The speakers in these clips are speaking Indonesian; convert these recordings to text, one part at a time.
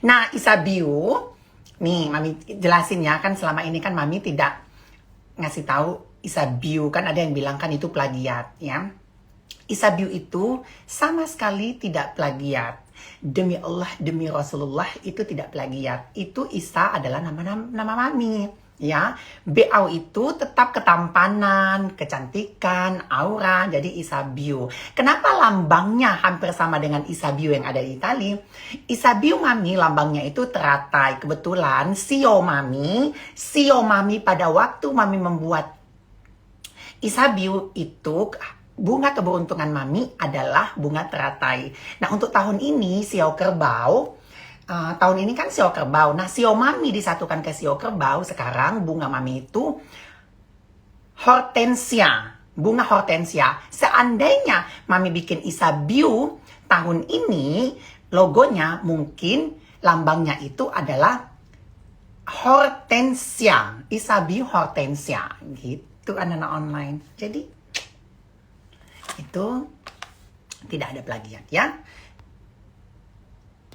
Nah, Isabiu, nih Mami jelasin ya, kan selama ini kan Mami tidak ngasih tahu Isabiu, kan ada yang bilang kan itu plagiat ya. Isabiu itu sama sekali tidak plagiat. Demi Allah, demi Rasulullah itu tidak plagiat. Itu Isa adalah nama Mami. Ya, BAU itu tetap ketampanan, kecantikan, aura, jadi Isabiu. Kenapa lambangnya hampir sama dengan Isabiu yang ada di Itali? Isabiu Mami lambangnya itu teratai. Kebetulan sio Mami pada waktu Mami membuat Isabiu itu bunga keberuntungan Mami adalah bunga teratai. Nah, untuk tahun ini sio kerbau, tahun ini kan sio kerbau. Nah, sio Mami disatukan ke sio kerbau. Sekarang bunga Mami itu hortensia, bunga hortensia. Seandainya Mami bikin Isabiu tahun ini, logonya mungkin lambangnya itu adalah hortensia, Isabiu hortensia gitu, anak-anak online. Jadi itu tidak ada plagiat ya.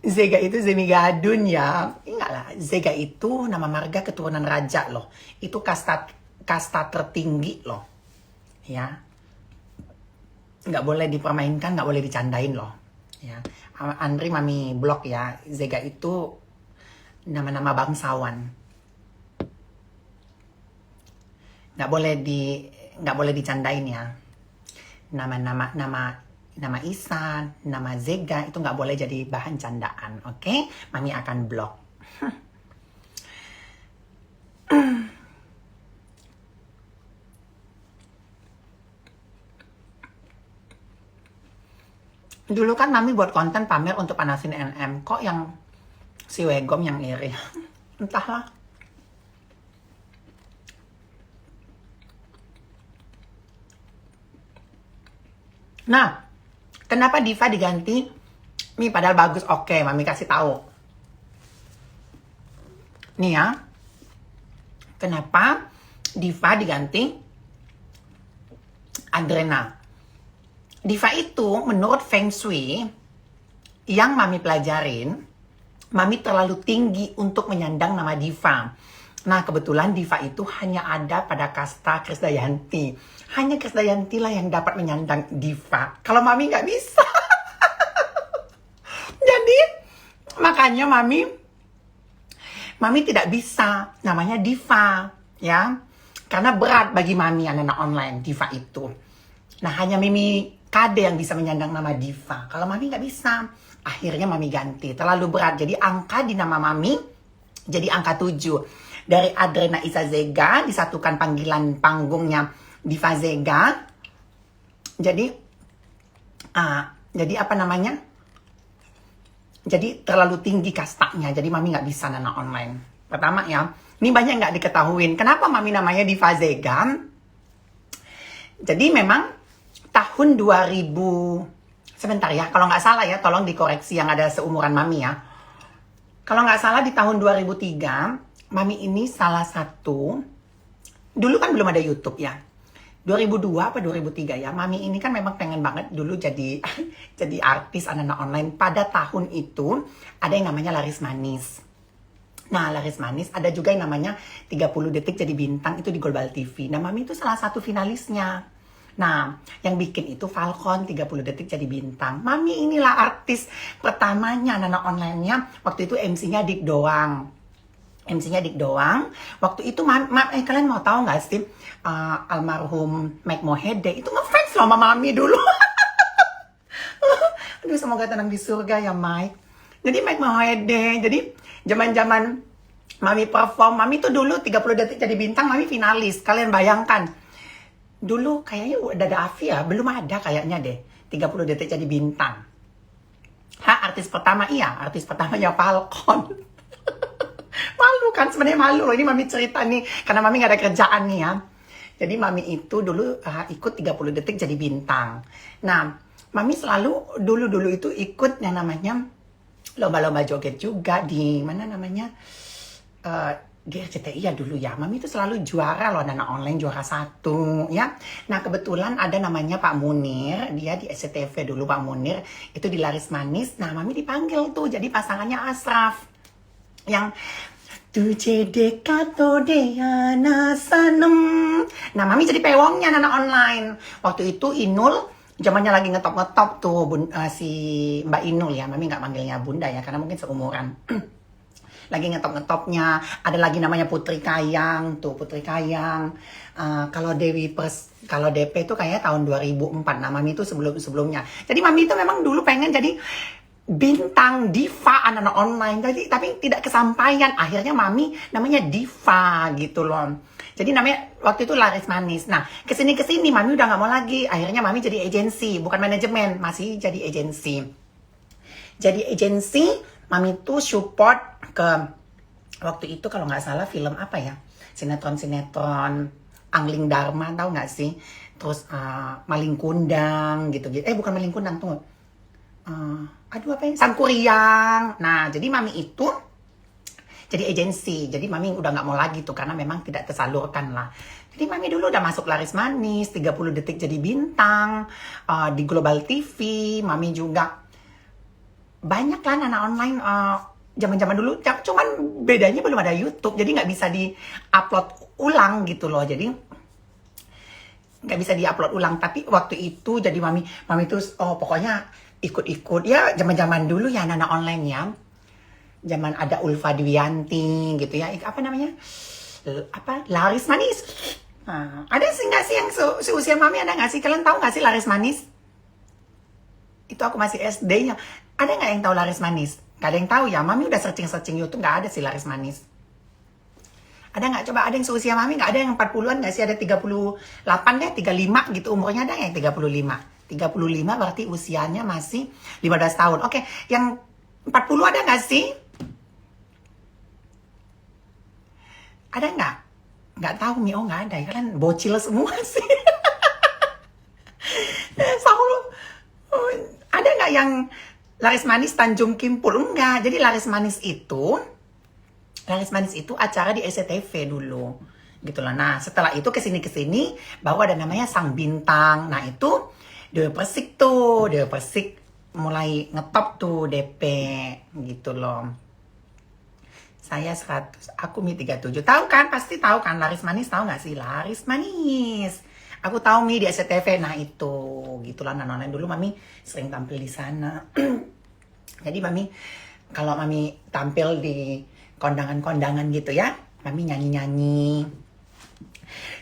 Zega itu Zemigadun ya. Enggak lah, Zega itu nama marga keturunan raja loh. Itu kasta tertinggi loh. Ya. Nggak boleh dipermainkan, nggak boleh dicandain loh. Ya. Andri Mami blok ya. Zega itu nama-nama bangsawan. Nggak boleh dicandain ya. Nama Isa, nama Zega itu nggak boleh jadi bahan candaan, oke? Mami akan blok. Dulu kan Mami buat konten pamer untuk panasin NM, kok yang si Wegom yang iri? Entahlah. Nah, kenapa Diva diganti? Nih padahal bagus. Oke, Mami kasih tahu. Nih ya. Kenapa Diva diganti Adrena? Diva itu menurut Feng Shui yang Mami pelajarin, Mami terlalu tinggi untuk menyandang nama Diva. Nah, kebetulan Diva itu hanya ada pada kasta Krisdayanti. Hanya Krisdayanti lah yang dapat menyandang Diva. Kalau Mami nggak bisa. Jadi, makanya Mami tidak bisa namanya Diva. Ya, karena berat bagi Mami anak-anak online Diva itu. Nah, hanya Mimi Kade yang bisa menyandang nama Diva. Kalau Mami nggak bisa. Akhirnya Mami ganti. Terlalu berat. Jadi angka di nama Mami jadi angka 7. Dari Adrena Isa Zega disatukan panggilan panggungnya Diva Zega. Jadi apa namanya? Jadi terlalu tinggi kastanya. Jadi Mami nggak bisa nana online. Pertama ya, ini banyak nggak diketahuin. Kenapa Mami namanya Diva Zega? Jadi memang tahun 2000, sebentar ya, kalau nggak salah ya, tolong dikoreksi yang ada seumuran Mami ya. Kalau nggak salah di tahun 2003, Mami ini salah satu, dulu kan belum ada YouTube ya. 2002 apa 2003 ya, Mami ini kan memang pengen banget dulu jadi artis anak-anak online. Pada tahun itu ada yang namanya Laris Manis. Nah, Laris Manis ada juga yang namanya 30 detik jadi bintang, itu di Global TV. Nah, Mami itu salah satu finalisnya. Nah, yang bikin itu Falcon 30 detik jadi bintang. Mami inilah artis pertamanya anak-anak online-nya. Waktu itu MC-nya Dik doang. Waktu itu kalian mau tahu nggak sih, almarhum Mike Mohede itu ngefans sama Mami dulu. Aduh, semoga tenang di surga ya Mike. Jadi Mike Mohede, jadi zaman Mami perform, Mami tuh dulu 30 detik jadi bintang, Mami finalis. Kalian bayangkan, dulu kayaknya udah ada Afia, belum ada kayaknya deh 30 detik jadi bintang. Artis pertama, iya, artis pertamanya Falcon. Malu kan, sebenarnya malu loh. Ini Mami cerita nih, karena Mami gak ada kerjaan nih ya. Jadi Mami itu dulu ikut 30 detik jadi bintang. Nah, Mami selalu dulu itu ikut yang namanya lomba-lomba joget juga di mana namanya GRCTI ya dulu ya. Mami itu selalu juara loh, anak online juara 1 ya. Nah, kebetulan ada namanya Pak Munir, dia di SCTV dulu Pak Munir, itu di Laris Manis. Nah, Mami dipanggil tuh jadi pasangannya Asraf. Yang Tuje dekato deana sanem. Nah, mami jadi pewongnya Nana online. Waktu itu Inul zamannya lagi ngetop-ngetop tuh si Mbak Inul ya. Mami nggak manggilnya Bunda ya karena mungkin seumuran. Lagi ngetop-ngetopnya. Ada lagi namanya Putri Kayang tuh, Putri Kayang. Kalau kalau DP itu kayaknya tahun 2004. Nah, mami itu sebelumnya. Jadi mami itu memang dulu pengen jadi bintang diva anak-anak online, tapi tidak kesampaian. Akhirnya mami namanya diva gitu loh. Jadi namanya waktu itu Laris Manis. Nah, kesini mami udah nggak mau lagi. Akhirnya mami jadi agensi, bukan manajemen, masih jadi agensi. Jadi agensi, mami tuh support ke waktu itu kalau nggak salah film apa ya, sinetron Angling Dharma, tahu nggak sih? Terus Maling Kundang gitu. Bukan Maling Kundang tuh. Aduh apa ya? Sangkuriang. Nah, jadi mami itu jadi agensi. Jadi mami udah nggak mau lagi tuh karena memang tidak tersalurkan lah. Jadi mami dulu udah masuk Laris Manis, 30 detik jadi bintang di Global TV. Mami juga banyak lah anak online zaman-zaman dulu. Cuman bedanya belum ada YouTube, jadi nggak bisa di-upload ulang gitu loh. Jadi nggak bisa di-upload ulang. Tapi waktu itu jadi mami terus pokoknya ikut-ikut ya zaman-zaman dulu ya anak online ya. Zaman ada Ulfa Dwiyanti gitu ya. Apa namanya? Laris Manis. Nah, ada sih nggak sih yang seusia mami, ada nggak sih? Kalian tahu nggak sih Laris Manis? Itu aku masih SD ya. Ada nggak yang tahu Laris Manis? Gak ada yang tahu ya. Mami udah searching YouTube, nggak ada sih Laris Manis. Ada nggak? Coba ada yang seusia mami, nggak ada yang 40-an nggak sih? Ada 38 deh, 35 gitu umurnya, ada yang 35. 35 berarti usianya masih 15 tahun. Oke, yang 40 ada nggak sih? Ada nggak? Nggak tahu, Mio, nggak ada. Kalian bocil semua sih. Ada nggak yang Laris Manis Tanjung Kimpul? Enggak. Jadi Laris Manis itu acara di SCTV dulu. Gitu lah. Nah, setelah itu kesini baru ada namanya Sang Bintang. Nah, itu Dewi Persik mulai ngetop tuh DP gitu loh. Saya 100, aku Mi 37. Tahu kan? Pasti tahu kan Laris Manis, tahu nggak sih Laris Manis? Aku tahu Mi di SCTV. Nah, itu gitulah nonton dulu mami sering tampil di sana. Jadi mami kalau mami tampil di kondangan-kondangan gitu ya, mami nyanyi-nyanyi.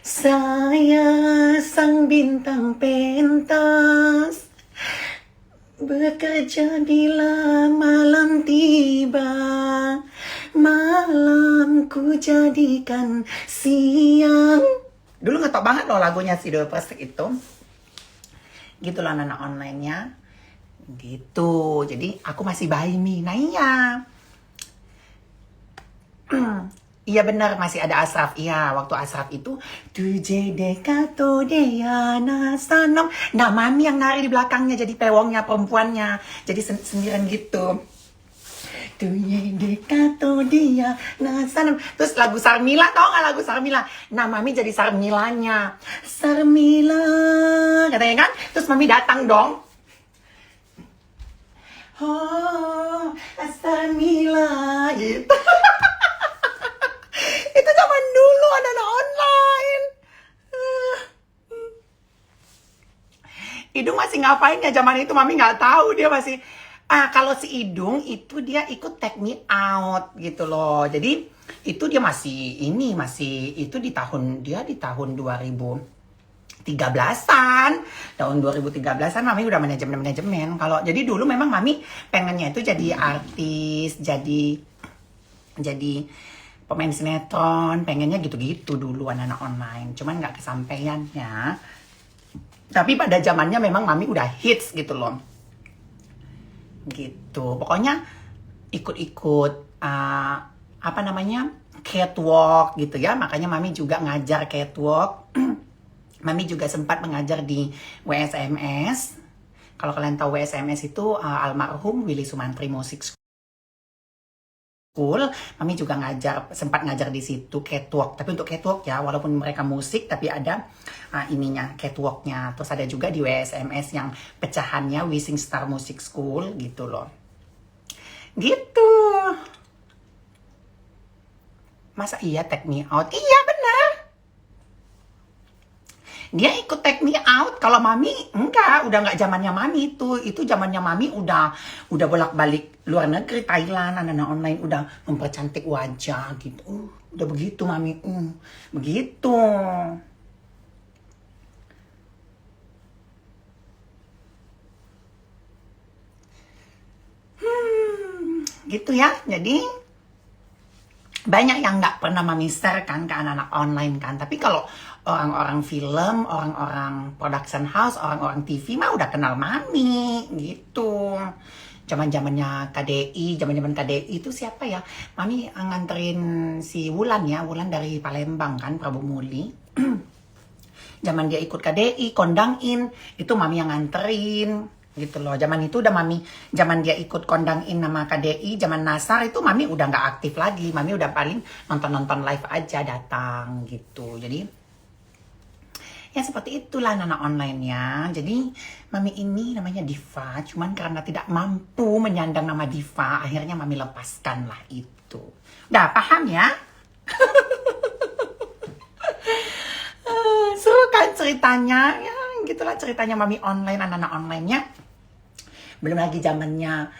Saya sang bintang pentas, bekerja bila malam tiba, malamku jadikan siang. Dulu ngetop banget loh lagunya si Dewi Persik itu. Gitu loh anak online-nya. Gitu. Jadi aku masih bayi Mi. Nah iya. Iya benar, masih ada Asraf. Iya, waktu Asraf itu Tuje dekato deana sanom. Nah, mami yang nari di belakangnya jadi pewongnya, perempuannya. Jadi sendirian gitu. Tuje dekato deana sanom. Terus lagu Sarmila, tau gak lagu Sarmila? Nah, mami jadi Sarmilanya. Sarmila, katanya kan? Terus mami datang dong. Oh, Sarmila gitu. Itu zaman dulu anak online. Idung masih ngapain ya zaman itu, mami nggak tahu. Dia masih kalau si Idung itu dia ikut Take Me Out gitu loh. Jadi itu dia masih itu di tahun 2013-an. Tahun 2013-an mami udah manajemen. Kalau jadi dulu memang mami pengennya itu jadi artis, jadi pemain sinetron, pengennya gitu-gitu dulu anak-anak online. Cuman nggak kesampaian ya. Tapi pada zamannya memang mami udah hits gitu loh. Gitu. Pokoknya ikut-ikut catwalk gitu ya. Makanya mami juga ngajar catwalk. Mami juga sempat mengajar di WSMS. Kalau kalian tahu WSMS itu almarhum Willy Sumantri Music School. Mami juga sempat ngajar di situ catwalk. Tapi untuk catwalk ya, walaupun mereka musik, tapi ada catwalknya. Terus ada juga di WSMS yang pecahannya Wishing Star Music School gitu loh. Gitu. Masa iya take me out? Iya benar. Dia ikut take me out. Kalau mami enggak, udah nggak zamannya mami itu. Itu zamannya mami udah bolak-balik luar negeri, Thailand, anak-anak online udah mempercantik wajah gitu. Udah begitu mami. Begitu. Gitu ya. Jadi banyak yang nggak pernah mami share kan ke anak-anak online kan. Tapi kalau orang-orang film, orang-orang production house, orang-orang TV mah udah kenal mami gitu. Zaman-zamannya KDI, zaman-zaman KDI itu siapa ya? Mami nganterin si Wulan ya, Wulan dari Palembang kan, Prabu Muli. Zaman dia ikut KDI, Kondang In, itu mami yang nganterin gitu loh. Zaman itu udah mami, zaman dia ikut Kondang In nama KDI, zaman Nasar itu mami udah nggak aktif lagi. Mami udah paling nonton-nonton live aja datang gitu. Jadi ya seperti itulah anak online-nya. Jadi mami ini namanya Diva, cuman karena tidak mampu menyandang nama Diva, akhirnya mami lepaskan lah itu. Udah paham ya? Seru kan ceritanya? Ya gitulah ceritanya mami online, anak-anak online-nya. Belum lagi zamannya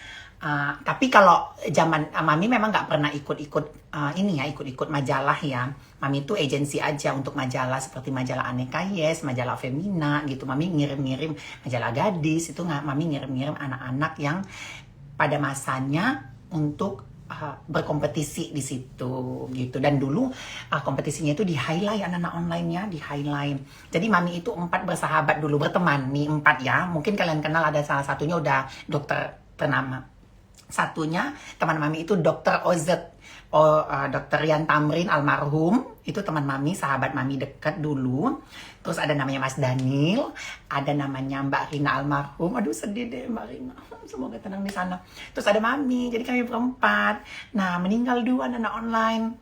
tapi kalau zaman mami memang nggak pernah ikut-ikut ini ya, ikut-ikut majalah ya. Mami itu agensi aja untuk majalah seperti majalah Aneka Yes, majalah Femina gitu. Mami ngirim-ngirim majalah gadis itu nggak, mami ngirim-ngirim anak-anak yang pada masanya untuk berkompetisi di situ gitu. Dan dulu kompetisinya itu di highlight anak-anak online-nya, di highlight. Jadi mami itu 4 bersahabat dulu, berteman nih 4 ya. Mungkin kalian kenal, ada salah satunya udah dokter ternama. Satunya teman mami itu Dokter Ozet, Dokter Rian Tamrin almarhum, itu teman mami, sahabat mami dekat dulu. Terus ada namanya Mas Daniel, ada namanya Mbak Rina almarhum. Aduh sedih deh Mbak Rina, semoga tenang di sana. Terus ada mami, jadi kami berempat. Nah meninggal 2 anak online.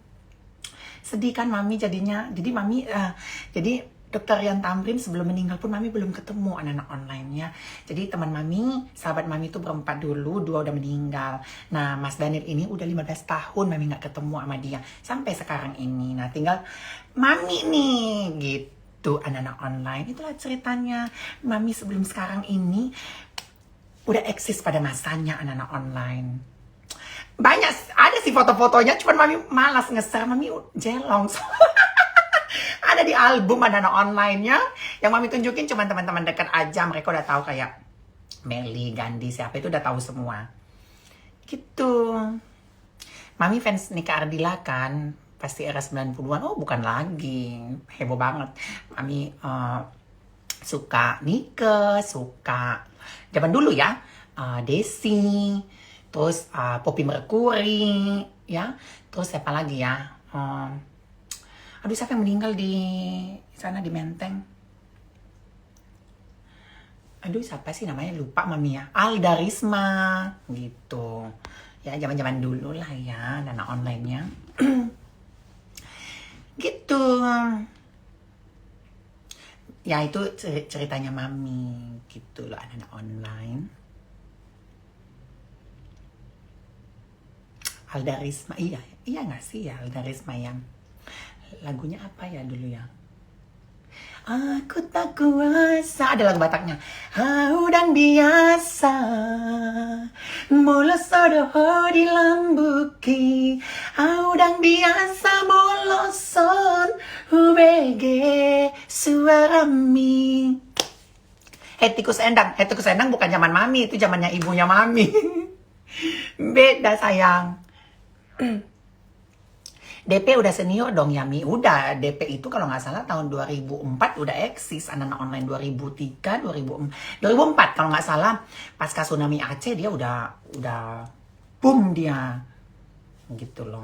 Sedih kan mami jadinya. Jadi mami, jadi Dokter Rian Tamrin sebelum meninggal pun mami belum ketemu anak-anak online-nya. Jadi teman mami, sahabat mami itu berempat dulu, 2 udah meninggal. Nah Mas Daniel ini udah 15 tahun mami nggak ketemu sama dia. Sampai sekarang ini. Nah tinggal mami nih gitu, anak-anak online. Itulah ceritanya mami sebelum sekarang ini udah eksis pada masanya anak-anak online. Banyak, ada sih foto-fotonya, cuman mami malas nge-share, mami jelong. Ada di album anak-anak online-nya. Yang mami tunjukin cuma teman-teman dekat aja. Mereka udah tahu kayak Meli, Gandhi, siapa itu udah tahu semua. Gitu. Mami fans Nika Ardila kan. Pasti era 90-an. Oh bukan lagi. Heboh banget. Mami suka Nika, suka zaman dulu ya. Desi. Terus Poppy Mercury. Ya. Terus siapa lagi ya. Aduh siapa yang meninggal di sana di Menteng? Aduh siapa sih namanya, lupa mami ya. Alda Risma gitu. Ya zaman-zaman dulu lah ya, anak online-nya. Gitu. Ya itu ceritanya mami gitu loh, anak-anak online. Alda Risma, iya nggak sih ya Alda Risma yang lagunya apa ya dulu ya? Aku tak kuasa, ada lagu Bataknya. Udang biasa, bolos sodoho di lambuki. Udang biasa boloson, UBG suarami. Tikus endang bukan zaman mami, itu zamannya ibunya mami. Beda sayang. DP udah senior dong ya Mi. Udah, DP itu kalau nggak salah tahun 2004 udah eksis. Anak-anak online 2003, 2004 kalau nggak salah. Pasca tsunami Aceh dia udah boom dia. Gitu loh.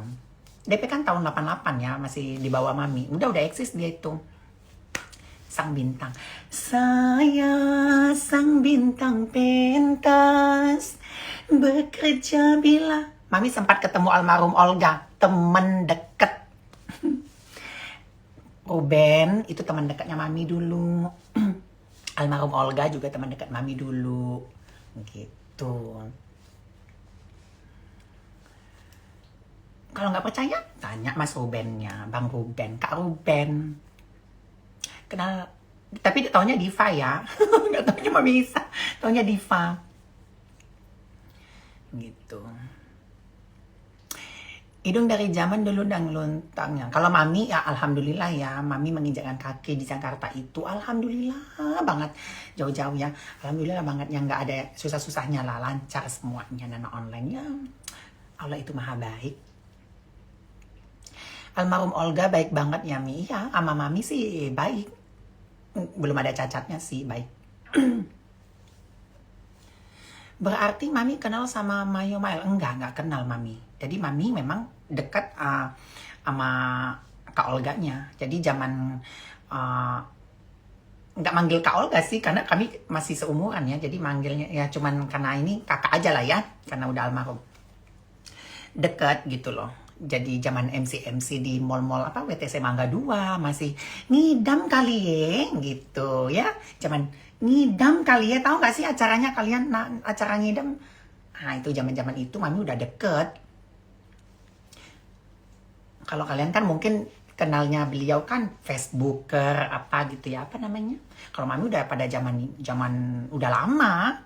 DP kan tahun 88 ya, masih di bawah Mami. Udah eksis dia itu. Sang bintang. Saya sang bintang pentas, bekerja bila. Mami sempat ketemu almarhum Olga, temen deket. Ruben itu teman dekatnya Mami dulu. Almarhum Olga juga teman dekat Mami dulu. Gitu. Kalau nggak percaya, tanya Mas Rubennya, Bang Ruben, Kak Ruben. Kenal, tapi taunya Diva ya. Nggak taunya Mami Isa, taunya Diva. Gitu. Hidung dari zaman dulu dan luntangnya. Kalau Mami ya alhamdulillah ya, Mami menginjakkan kaki di Jakarta itu alhamdulillah banget, jauh-jauh ya. Alhamdulillah banget yang nggak ada susah-susahnya lah, lancar semuanya Nana online ya. Allah itu maha baik. Almarhum Olga baik banget ya Mi. Iya, sama Mami sih baik. Belum ada cacatnya sih, baik. Berarti Mami kenal sama Mayo Mael? Enggak kenal Mami. Jadi Mami memang dekat sama Kak Olganya. Jadi zaman nggak manggil Kak Olga sih, karena kami masih seumuran ya. Jadi manggilnya ya cuman karena ini kakak aja lah ya, karena udah almarhum. Dekat gitu loh. Jadi zaman MC di mall-mall apa WTC Mangga 2 masih ngidam kali ya gitu ya. Zaman ngidam kali ya, tahu nggak sih acaranya kalian? Nah, acara ngidam. Nah, itu zaman-zaman itu Mami udah deket. Kalau kalian kan mungkin kenalnya beliau kan Facebooker apa gitu ya, apa namanya? Kalau Mami udah pada zaman udah lama.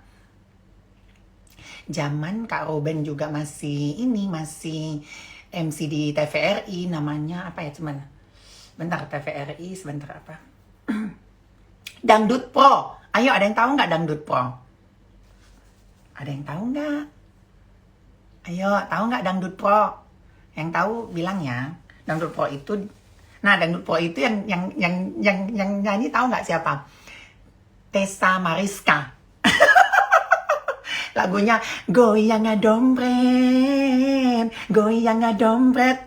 Zaman Kak Ruben juga masih MC di TVRI, namanya apa ya, cuman bentar, TVRI sebentar apa? Dangdut Pro. Ayo, ada yang tahu nggak Dangdut Pro? Ada yang tahu nggak? Ayo, tahu nggak Dangdut Pro? Yang tahu bilang ya. Dangdut Pro itu, nah Dangdut Pro itu yang nyanyi tahu nggak siapa? Tessa Mariska. Lagunya goyang ngadompret, goyang ngadompret.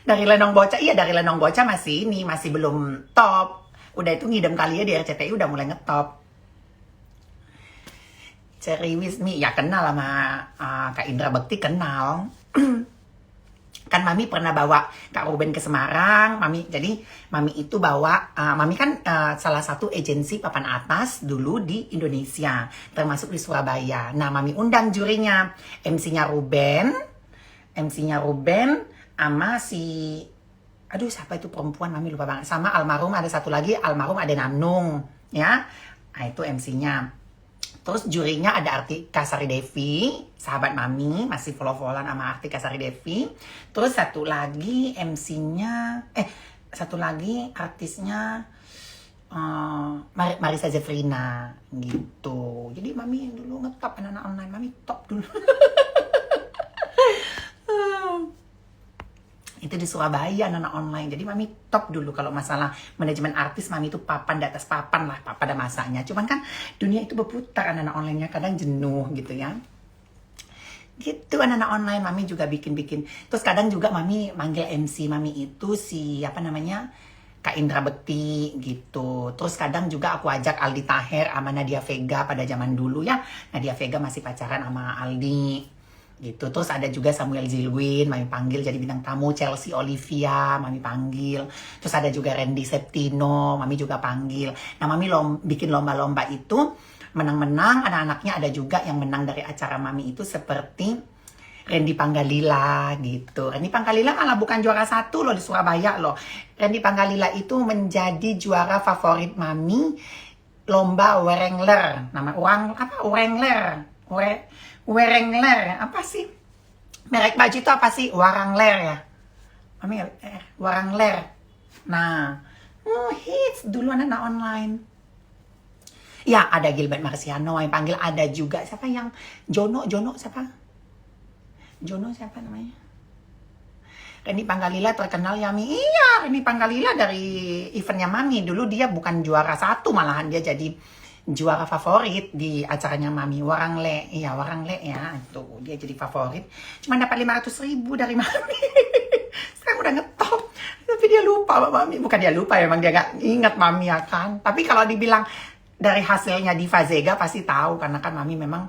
Dari Lenong Bocah, iya dari Lenong Bocah masih belum top. Udah itu ngidam kali ya di RCTI udah mulai ngetop. Cherry With Me, ya kenal sama Kak Indra Bekti, kenal. Kan Mami pernah bawa Kak Ruben ke Semarang, jadi Mami itu bawa, Mami kan salah satu agensi papan atas dulu di Indonesia, termasuk di Surabaya. Nah, Mami undang jurinya, MC-nya Ruben, sama si, aduh siapa itu perempuan, Mami lupa banget, sama almarhum ada satu lagi, almarhum ada Nanung, ya, nah itu MC-nya. Terus jurinya ada Artika Sari Devi, sahabat Mami, masih follow-followan sama Artika Sari Devi. Terus satu lagi MC-nya, satu lagi artisnya Marisa Zefrina gitu. Jadi Mami dulu ngetop anak-anak online, Mami top dulu. Itu di Surabaya anak-anak online. Jadi Mami top dulu kalau masalah manajemen artis. Mami itu papan di atas papan lah pada masanya. Cuman kan dunia itu berputar anak-anak online-nya, kadang jenuh gitu ya. Gitu anak-anak online Mami juga bikin-bikin. Terus kadang juga Mami manggil MC Mami itu si apa namanya, Kak Indra Bekti gitu. Terus kadang juga aku ajak Aldi Taher sama Nadia Vega pada zaman dulu ya. Nadia Vega masih pacaran sama Aldi gitu. Terus ada juga Samuel Zilwin, Mami panggil jadi bintang tamu. Chelsea Olivia, Mami panggil. Terus ada juga Randy Septino, Mami juga panggil. Nah, Mami bikin lomba-lomba itu, menang-menang, anak-anaknya ada juga yang menang dari acara Mami itu seperti Randy Panggalila gitu. Randy Panggalila malah bukan juara 1 loh di Surabaya loh. Randy Panggalila itu menjadi juara favorit Mami lomba Wrangler. Nama Wrangler. Wrangler, apa sih? Merek baju itu apa sih? Wrangler ya? Mami, Wrangler. Nah, hits dulu anak online. Ya, ada Gilbert Marciano yang panggil, ada juga siapa yang Jono siapa? Jono siapa namanya? Randy Panggalila terkenal ya Mi. Iya, Randy Panggalila dari eventnya Mami. Dulu dia bukan juara 1, malahan dia jadi juara favorit di acaranya Mami. Wrangler ya, itu dia jadi favorit. Cuma dapat 500.000 dari Mami. Sekarang udah ngetop. Tapi dia lupa sama Mami. Bukan dia lupa, emang dia gak ingat Mami ya kan. Tapi kalau dibilang dari hasilnya Diva Zega pasti tahu, karena kan Mami memang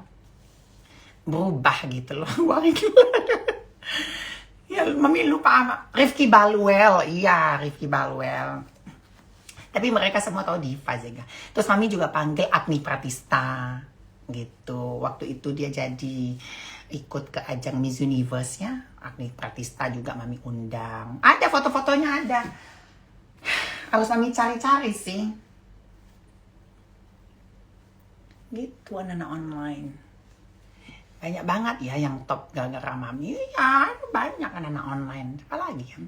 berubah gitu loh. Wah, gimana? Ya, Mami lupa sama Rifki Balwell. Iya, Rifki Balwell. Tapi mereka semua tahu Diva Zega. Terus Mami juga panggil Agni Pratista gitu. Waktu itu dia jadi ikut ke ajang Miss Universe ya. Agni Pratista juga mami undang. Ada foto-fotonya ada. Harus mami cari-cari sih. Gitu anak-anak online. Banyak banget ya yang top gara-gara mami. Ya banyak anak-anak online. Apalagi kan.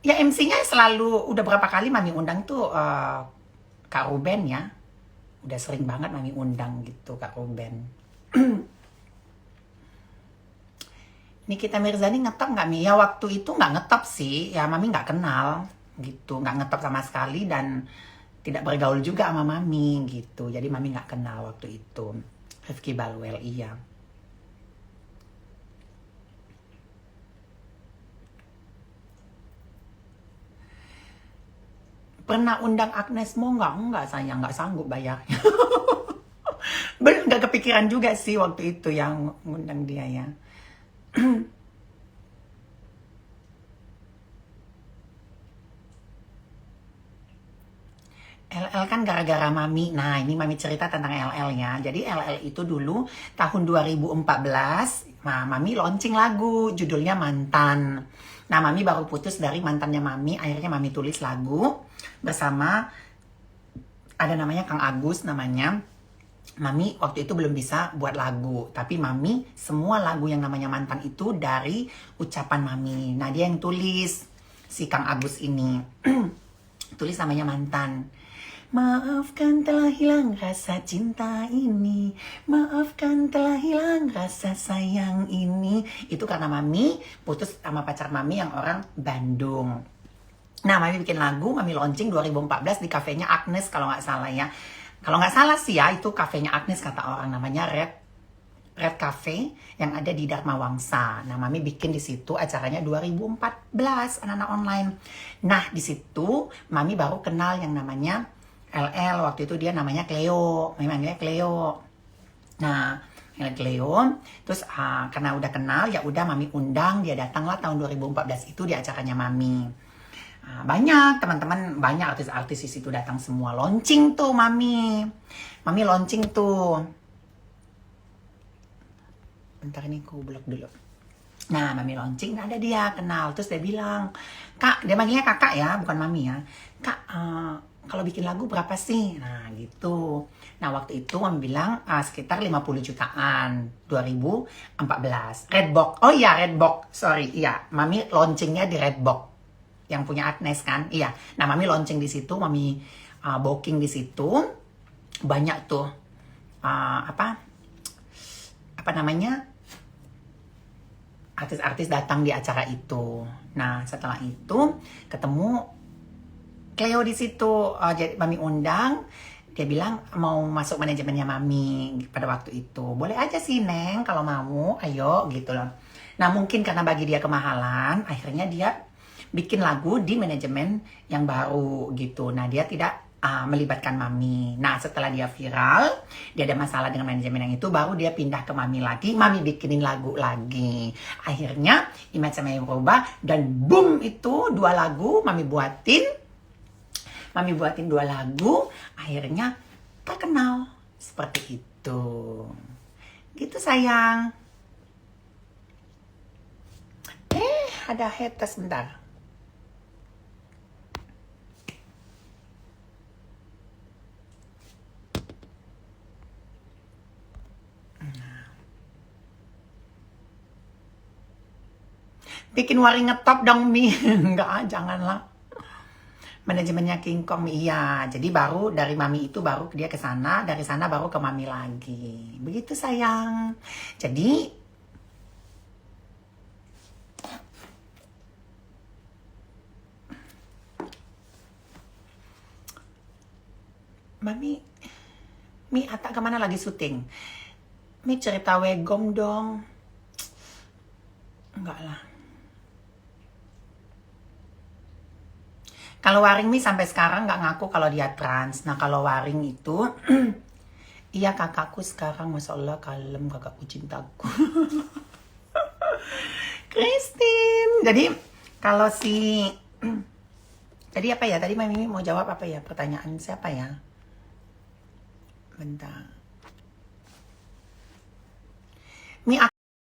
Ya MC-nya selalu, udah berapa kali mami undang tuh Kak Ruben ya. Udah sering banget mami undang gitu Kak Ruben. Nikita Mirzani ngetop nggak Mi? Ya waktu itu nggak ngetop sih. Ya mami nggak kenal gitu. Nggak ngetop sama sekali dan tidak bergaul juga sama mami gitu. Jadi mami nggak kenal waktu itu. Rifki Balwell, iya. Pernah undang Agnes Mo nggak? Enggak sayang, nggak sanggup bayarnya. Belum, nggak kepikiran juga sih waktu itu yang ngundang dia ya. LL kan gara-gara mami. Nah, ini mami cerita tentang LL ya. Jadi LL itu dulu tahun 2014, nah, mami launching lagu, judulnya Mantan. Nah, mami baru putus dari mantannya mami, akhirnya mami tulis lagu bersama, ada namanya Kang Agus namanya. Mami waktu itu belum bisa buat lagu, tapi mami semua lagu yang namanya Mantan itu dari ucapan mami. Nah, dia yang tulis, si Kang Agus ini. Tulis namanya Mantan. Maafkan telah hilang rasa cinta ini, maafkan telah hilang rasa sayang ini. Itu karena mami putus sama pacar mami yang orang Bandung. Nah, mami bikin lagu, mami launching 2014 di kafenya Agnes kalau nggak salah ya. Kalau nggak salah sih ya, itu kafenya Agnes kata orang, namanya Red Cafe yang ada di Dharma Wangsa. Nah, mami bikin di situ acaranya 2014 anak-anak online. Nah, di situ mami baru kenal yang namanya LL. Waktu itu dia namanya Cleo, mami manggilnya Cleo. Nah, Cleo, terus karena udah kenal ya udah mami undang dia, datanglah tahun 2014 itu di acaranya mami. Banyak teman-teman, banyak artis-artis di situ datang semua, launching tuh mami launching tuh. Bentar ini aku blok dulu. Nah, mami launching, ada dia kenal, terus dia bilang, Kak, dia manggilnya kakak ya, bukan mami ya. Kak, kalau bikin lagu berapa sih? Nah, gitu. Nah, waktu itu mami bilang sekitar 50 jutaan, 2014. Redbox, oh iya Redbox, sorry, iya. Mami launchingnya di Redbox, yang punya Agnes kan, iya. Nah, mami launching di situ, mami booking di situ, banyak tuh, apa namanya, artis-artis datang di acara itu. Nah, setelah itu ketemu Cleo di situ, jadi mami undang, dia bilang mau masuk manajemennya mami pada waktu itu. Boleh aja sih Neng, kalau mau, ayo gitu loh. Nah, mungkin karena bagi dia kemahalan, akhirnya dia bikin lagu di manajemen yang baru gitu. Nah, dia tidak melibatkan mami. Nah, setelah dia viral, dia ada masalah dengan manajemen yang itu, baru dia pindah ke mami lagi, mami bikinin lagu lagi. Akhirnya image mami berubah dan boom, itu 2 lagu mami buatin 2 lagu, akhirnya terkenal seperti itu. Gitu sayang. Ada haters bentar. Bikin waring ngetop dong Mi. Enggak, janganlah. Manajemennya King Kong, iya. Jadi baru dari mami itu baru dia ke sana, dari sana baru ke mami lagi. Begitu sayang. Jadi mami, Mi Atta kemana lagi syuting? Mi cerita Wegom dong. Enggak lah. Kalau Waring Mi sampai sekarang nggak ngaku kalau dia trans. Nah, kalau Waring itu, iya kakakku sekarang, Masya Allah, kalem kakakku cintaku. Christine. Jadi, kalau si... Tadi apa ya? Tadi Mami mau jawab apa ya? Pertanyaan siapa ya? Bentar.